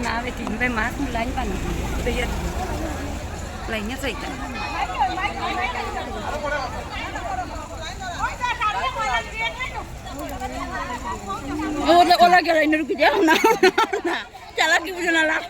Nawe timbe mas mulai pan. Bayar. Lainnya cerita. Ola kira ini rugi jauh nah. Cala ki punya nalak.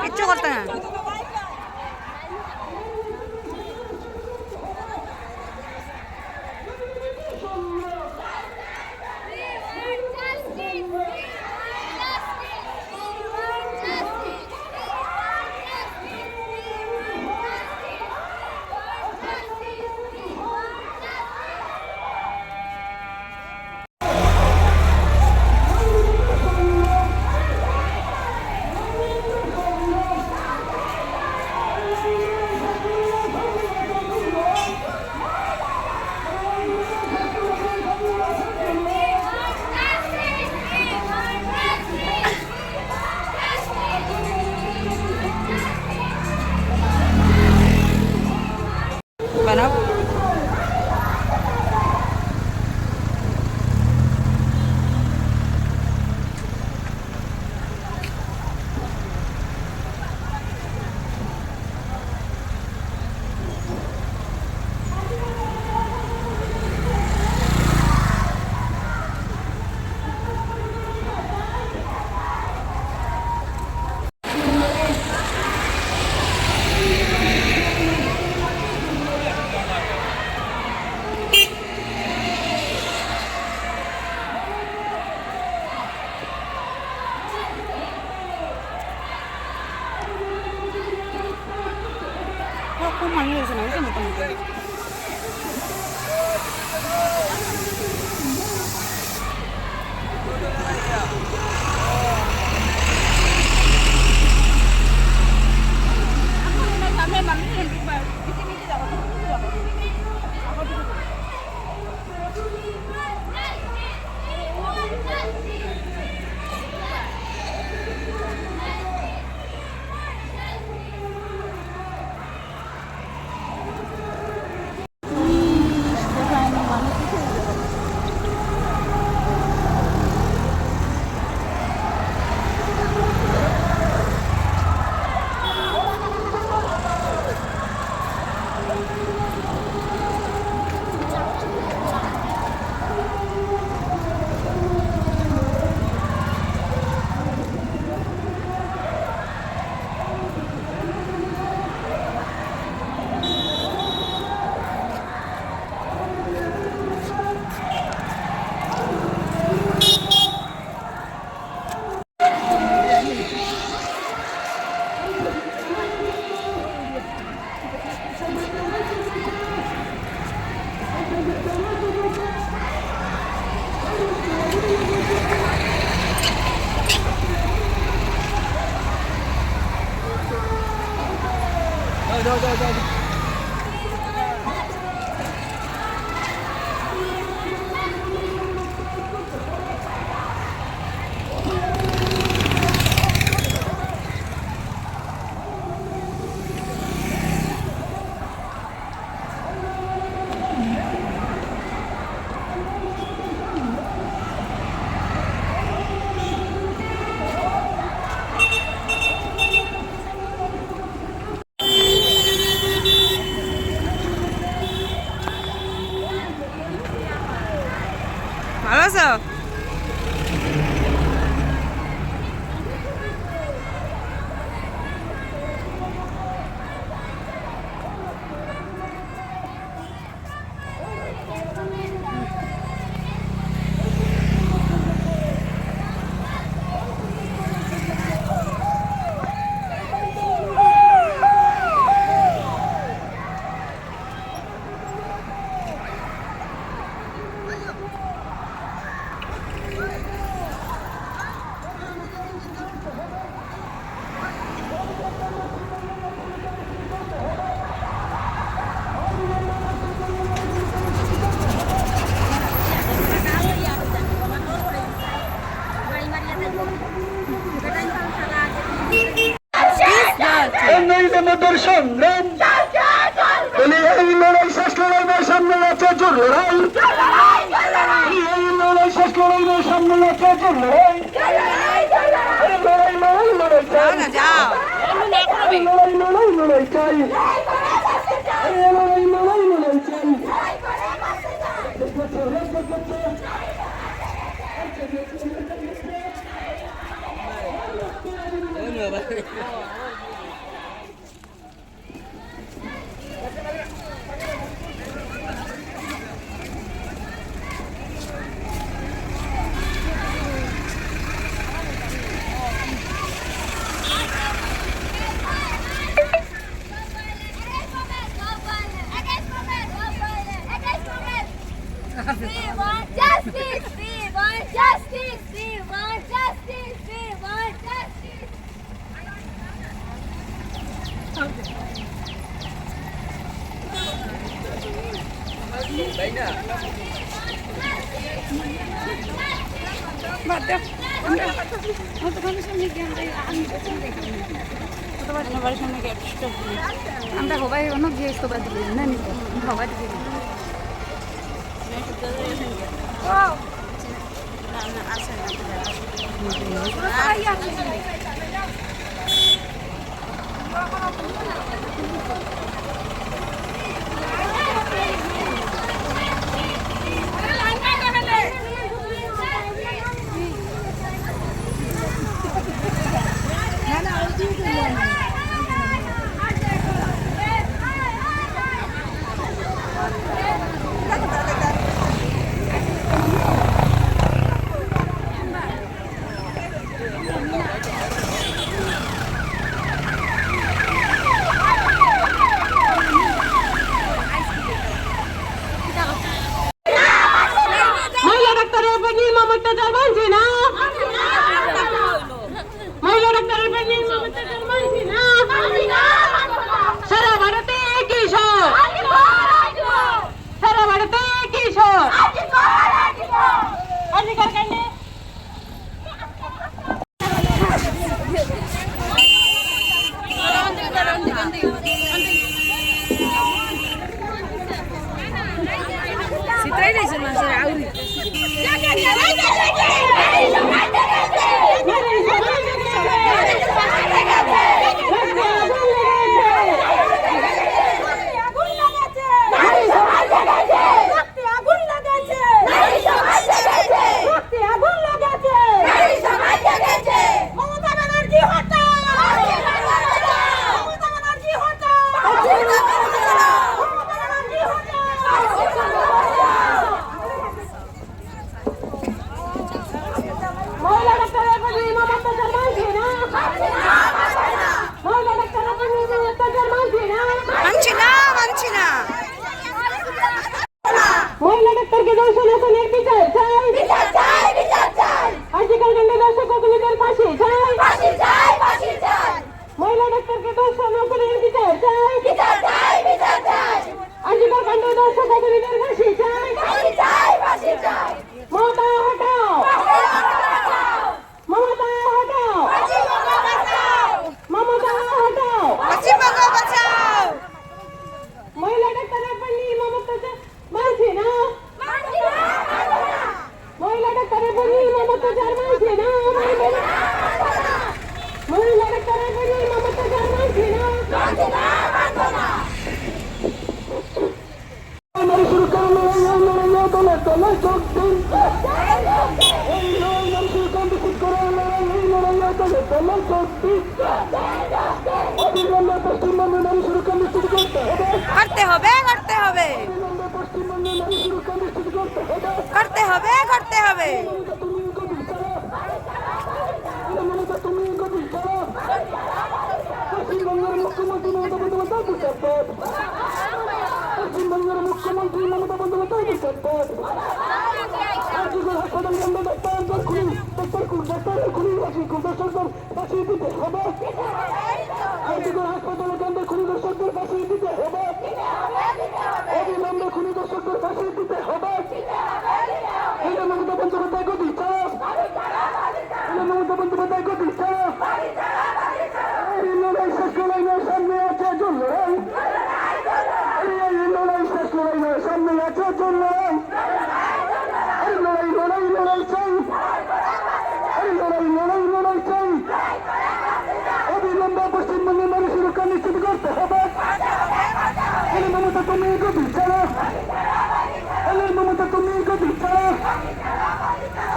কিচ্ছু করতে না খুব মানুষ হয়েছে না মোটামুটি যাও যাও যাও ভালো আছো? আমাদের সংগ্রাম এই লড়াই শেষ লড়াই নয়, সামনে আছে জোর লড়াই। এই লড়াই শেষ লড়াই নয়, সামনে আছে জোর লড়াই। লড়াই লড়াই লড়াই চাই, লড়াই লড়াই লড়াই চাই, লড়াই লড়াই লড়াই চাই। We want justice! We want justice! We want justice! We want justice! বাদ দাও আমরা তোমাদের সামনে গিয়ে আমি তোমাদের সামনে গিয়ে আমরা সবাই অনেক গিয়ে সবাই দিলে না নিত সবাই দিলে দিন এই লড়াই নারী সুরক্ষা নিশ্চিত করার লড়াই এই লড়াই আদালত দলের শক্তি অবিলম্বে পশ্চিমবঙ্গে নারী সুরক্ষা নিশ্চিত করতে হবে করতে হবে করতে হবে অবিলম্বে পশ্চিমবঙ্গে নারী সুরক্ষা নিশ্চিত করতে হবে করতে হবে করতে হবে তুমি গতি ছাড়া মমতা তুমি গতি ছাড়া পশ্চিমবঙ্গের মুখ্যমন্ত্রী মমতা বন্দ্যোপাধ্যায় বিসর্পদ পশ্চিমবঙ্গের মুখ্যমন্ত্রী মমতা বন্দ্যোপাধ্যায় বিসর্পদ আজকের হাসপাতাল বন্ধ ডাক্তার খুনি ডাক্তারের খুনি দর্শকদের বাঁচিয়ে দিতে হবে আজকের হাসপাতালে কেন্দ্রে খুনি দর্শকদের বাঁচিয়ে দিতে হবে অবিলম্বে খুনি দর্শকদের বাঁচিয়ে দিতে হবে এটা মমতা বন্দ্যোপাধ্যায় গতি ছাড়া এটা মমতা বন্দ্যোপাধ্যায় গতি ছাড়া এই লড়াই শেষ লড়াই নয় সামনে আছে জোর লড়াই এই লড়াই শেষ লড়াই নয় সামনে আছে জোর লড়াই এই লড়াই লড়াই লড়াই চাই এই লড়াই লড়াই লড়াই চাই অবিলম্বে পশ্চিমবঙ্গের নারী সুরক্ষা নিশ্চিত করতে হবে এই মমতা তুমি গতি ছাড়া এই মমতা তুমি গতি ছাড়া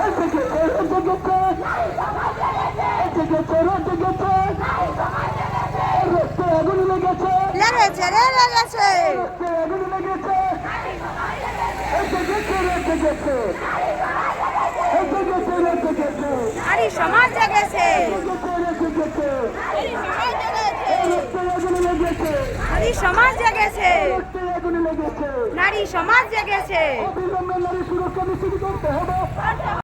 এসে গেছে এসে গেছে এসে গেছে এসে গেছে রক্তে আগুন লেগেছে লেগেছে রে লেগেছে রক্তে আগুন লেগেছে এসে গেছে এসে গেছে এসে গেছে এসে গেছে নারী সমাজ জেগেছে এসে গেছে রক্তে আগুন লেগেছে নারী সমাজ জেগেছে রক্তে আগুন লেগেছে নারী সমাজ জেগেছে অবিলম্বে নারী সুরক্ষা নিশ্চিত করতে হবে